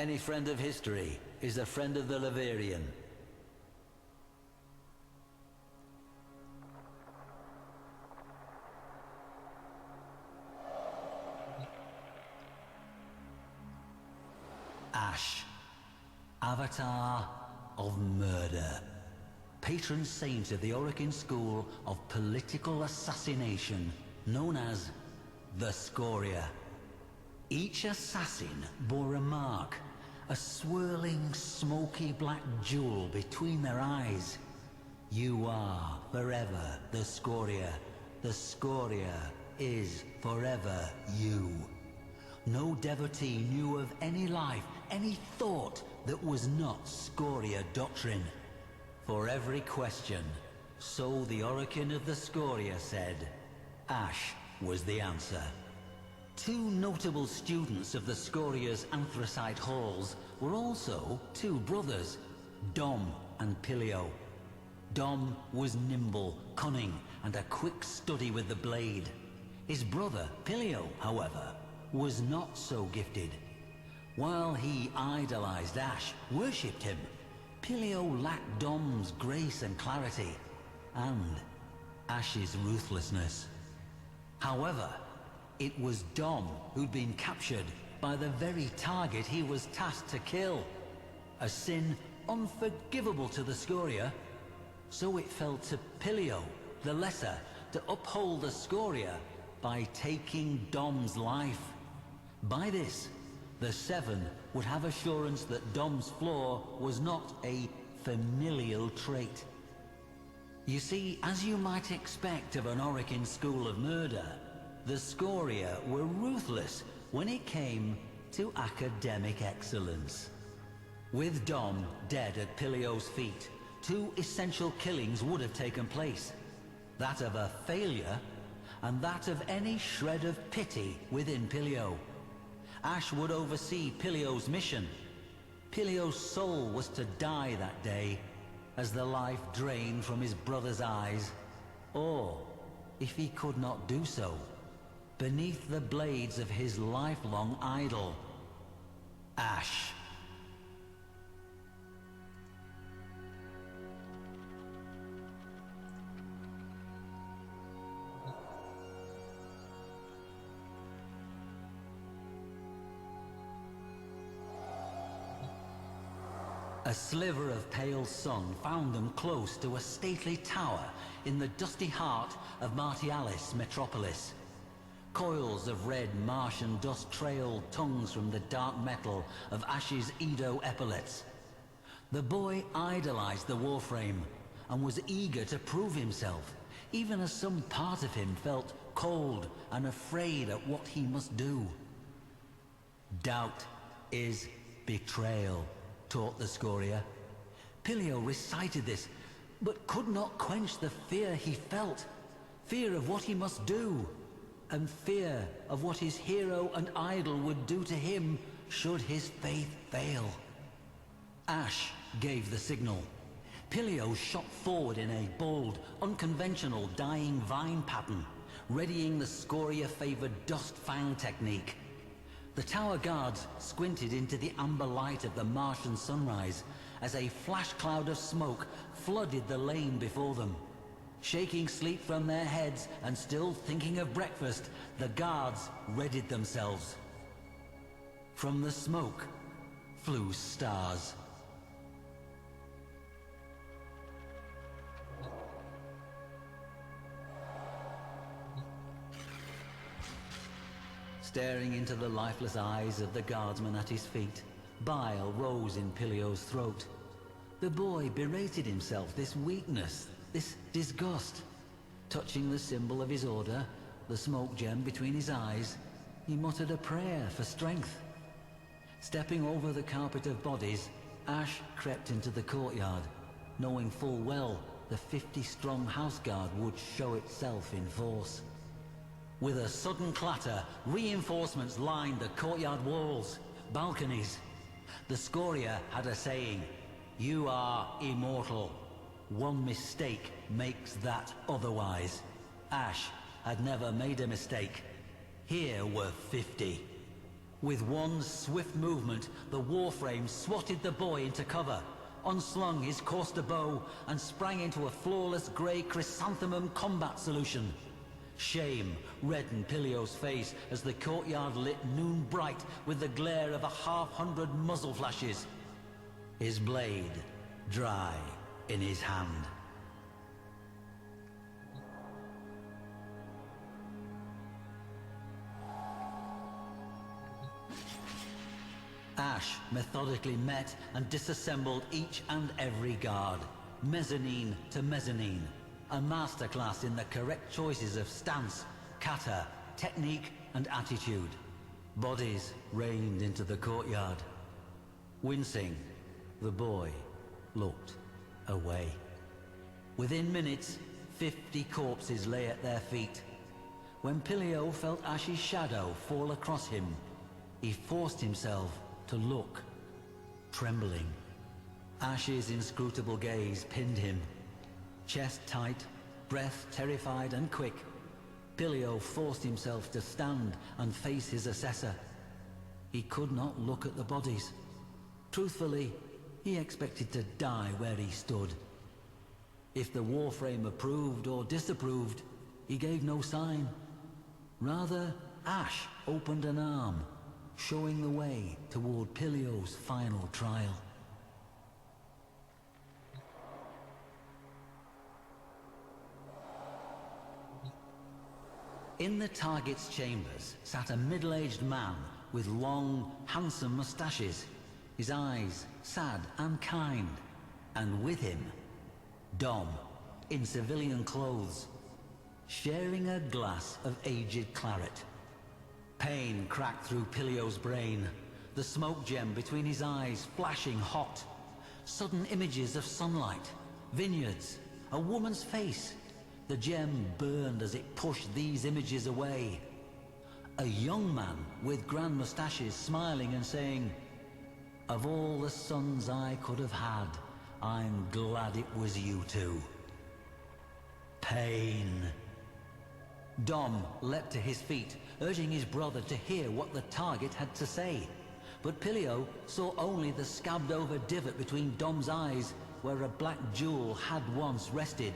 Any friend of history is a friend of the Leverian. Ash, Avatar of Murder, patron saint of the Orokin school of political assassination, known as the Scoria. Each assassin bore a mark, a swirling, smoky black jewel between their eyes. You are forever the Scoria. The Scoria is forever you. No devotee knew of any life, any thought that was not Scoria doctrine. For every question, so the Orokin of the Scoria said, Ash was the answer. Two notable students of the Scoria's anthracite halls were also two brothers, Dom and Pilio. Dom was nimble, cunning, and a quick study with the blade. His brother, Pilio, however, was not so gifted. While he idolized Ash, worshipped him, Pilio lacked Dom's grace and clarity, and Ash's ruthlessness. However, it was Dom who'd been captured by the very target he was tasked to kill. A sin unforgivable to the Scoria. So it fell to Pilio, the lesser, to uphold the Scoria by taking Dom's life. By this, the Seven would have assurance that Dom's flaw was not a familial trait. You see, as you might expect of an Orokin school of murder, the Scoria were ruthless when it came to academic excellence. With Dom dead at Pilio's feet, two essential killings would have taken place. That of a failure, and that of any shred of pity within Pilio. Ash would oversee Pilio's mission. Pilio's soul was to die that day, as the life drained from his brother's eyes. Or, if he could not do so, beneath the blades of his lifelong idol, Ash. A sliver of pale sun found them close to a stately tower in the dusty heart of Martialis metropolis. Coils of red Martian dust trailed tongues from the dark metal of Ash's Edo epaulets. The boy idolized the Warframe and was eager to prove himself, even as some part of him felt cold and afraid at what he must do. Doubt is betrayal, taught the Scoria. Pilio recited this, but could not quench the fear he felt. Fear of what he must do, and fear of what his hero and idol would do to him should his faith fail. Ash gave the signal. Pilio shot forward in a bold, unconventional dying vine pattern, readying the Scoria-favored dust fang technique. The tower guards squinted into the amber light of the Martian sunrise as a flash cloud of smoke flooded the lane before them. Shaking sleep from their heads and still thinking of breakfast, the guards readied themselves. From the smoke flew stars. Staring into the lifeless eyes of the guardsman at his feet, bile rose in Pilio's throat. The boy berated himself this weakness, this disgust. Touching the symbol of his order, the smoke gem between his eyes, he muttered a prayer for strength. Stepping over the carpet of bodies, Ash crept into the courtyard, knowing full well the 50-strong house guard would show itself in force. With a sudden clatter, reinforcements lined the courtyard walls, balconies. The Scoria had a saying, "You are immortal. One mistake makes that otherwise." Ash had never made a mistake. Here were 50. With one swift movement, the Warframe swatted the boy into cover, unslung his Corster bow, and sprang into a flawless grey chrysanthemum combat solution. Shame reddened Pilio's face as the courtyard lit noon bright with the glare of 100 muzzle flashes. His blade dry in his hand. Ash methodically met and disassembled each and every guard, mezzanine to mezzanine, a masterclass in the correct choices of stance, kata, technique and attitude. Bodies rained into the courtyard. Wincing, the boy looked away. Within minutes, 50 corpses lay at their feet. When Pilio felt Ash's shadow fall across him, he forced himself to look, trembling. Ash's inscrutable gaze pinned him. Chest tight, breath terrified and quick, Pilio forced himself to stand and face his assessor. He could not look at the bodies. Truthfully, he expected to die where he stood. If the Warframe approved or disapproved, he gave no sign. Rather, Ash opened an arm, showing the way toward Pilio's final trial. In the target's chambers sat a middle-aged man with long, handsome moustaches, his eyes sad and kind, and with him, Dom, in civilian clothes, sharing a glass of aged claret. Pain cracked through Pilio's brain, the smoke gem between his eyes flashing hot. Sudden images of sunlight, vineyards, a woman's face. The gem burned as it pushed these images away. A young man with grand moustaches smiling and saying, "Of all the sons I could have had, I'm glad it was you two." Pain. Dom leapt to his feet, urging his brother to hear what the target had to say. But Pilio saw only the scabbed-over divot between Dom's eyes, where a black jewel had once rested.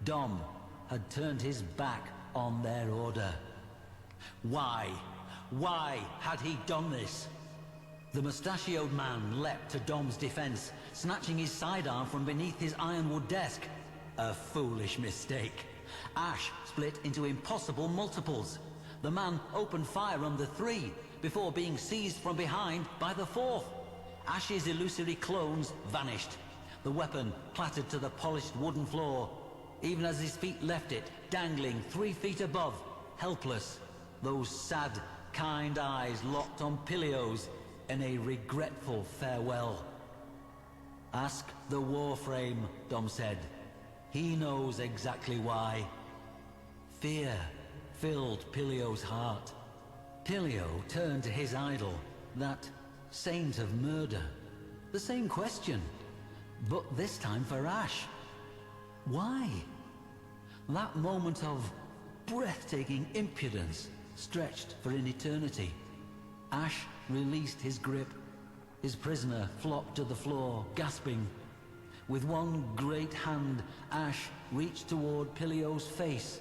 Dom had turned his back on their order. Why? Why had he done this? The mustachioed man leapt to Dom's defense, snatching his sidearm from beneath his ironwood desk. A foolish mistake. Ash split into impossible multiples. The man opened fire on the three, before being seized from behind by the fourth. Ash's illusory clones vanished. The weapon clattered to the polished wooden floor, even as his feet left it, dangling 3 feet above, helpless. Those sad, kind eyes locked on Pilio's in a regretful farewell. "Ask the Warframe," Dom said. "He knows exactly why." Fear filled Pilio's heart. Pilio turned to his idol, that saint of murder. The same question, but this time for Ash. Why? That moment of breathtaking impudence stretched for an eternity. Ash released his grip. His prisoner flopped to the floor, gasping. With one great hand, Ash reached toward Pilio's face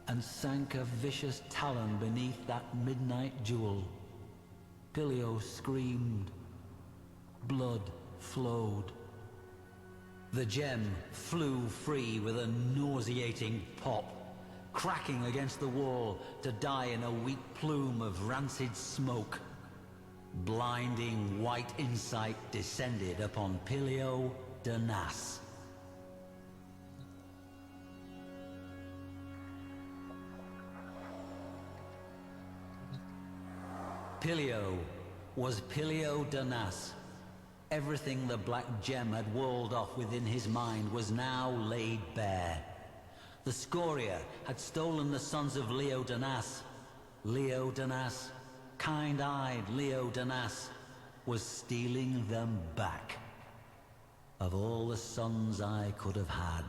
and sank a vicious talon beneath that midnight jewel. Pilio screamed. Blood flowed. The gem flew free with a nauseating pop, cracking against the wall to die in a weak plume of rancid smoke. Blinding white insight descended upon Pilio de Nas. Pilio was Pilio de Nas. Everything the black gem had walled off within his mind was now laid bare. The Scoria had stolen the sons of Leo de Nas. Leo de Nas, kind-eyed Leo de Nas, was stealing them back. "Of all the sons I could have had,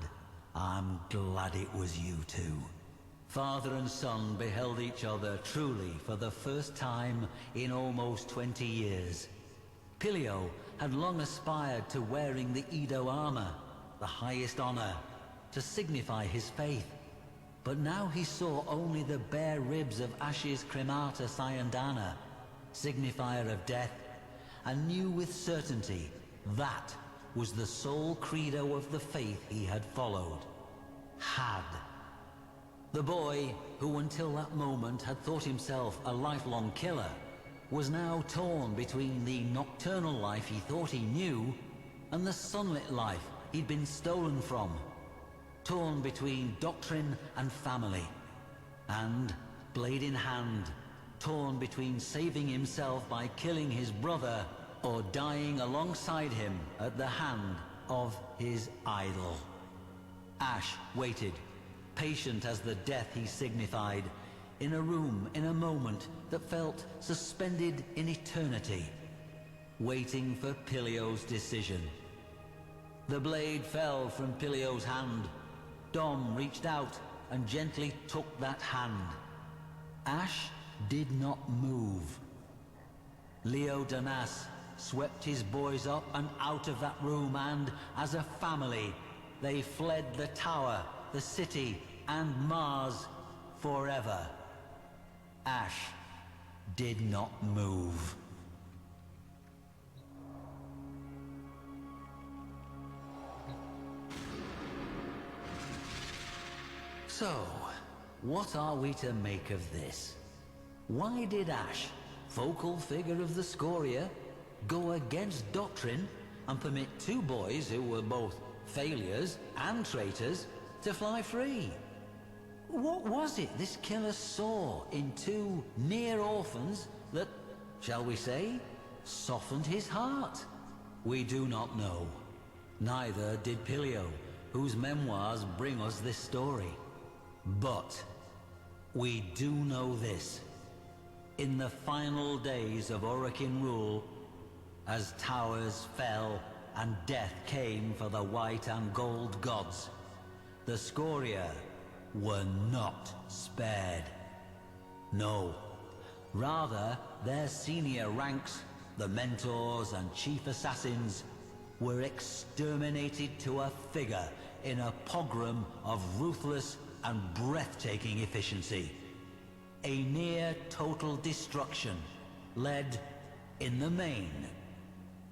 I'm glad it was you two." Father and son beheld each other truly for the first time in almost 20 years. Pilio had long aspired to wearing the Edo armor, the highest honor, to signify his faith. But now he saw only the bare ribs of Ash's cremata Cyandana, signifier of death, and knew with certainty that was the sole credo of the faith he had followed. The boy, who until that moment had thought himself a lifelong killer, was now torn between the nocturnal life he thought he knew and the sunlit life he'd been stolen from. Torn between doctrine and family, and, blade in hand, torn between saving himself by killing his brother or dying alongside him at the hand of his idol. Ash waited, patient as the death he signified, in a room in a moment that felt suspended in eternity, waiting for Pilio's decision. The blade fell from Pilio's hand. Dom reached out and gently took that hand. Ash did not move. Leo Danas swept his boys up and out of that room, and, as a family, they fled the tower, the city, and Mars forever. Ash did not move. So, what are we to make of this? Why did Ash, focal figure of the Scoria, go against doctrine and permit two boys who were both failures and traitors to fly free? What was it this killer saw in two near orphans that, shall we say, softened his heart? We do not know. Neither did Pilio, whose memoirs bring us this story. But we do know this. In the final days of Orokin rule, as towers fell and death came for the white and gold gods, the Scoria were not spared. No, rather their senior ranks, the mentors and chief assassins, were exterminated to a figure in a pogrom of ruthless and breathtaking efficiency. A near total destruction, led, in the main,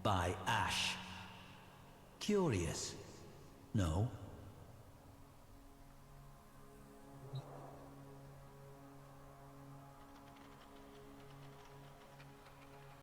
by Ash. Curious? No.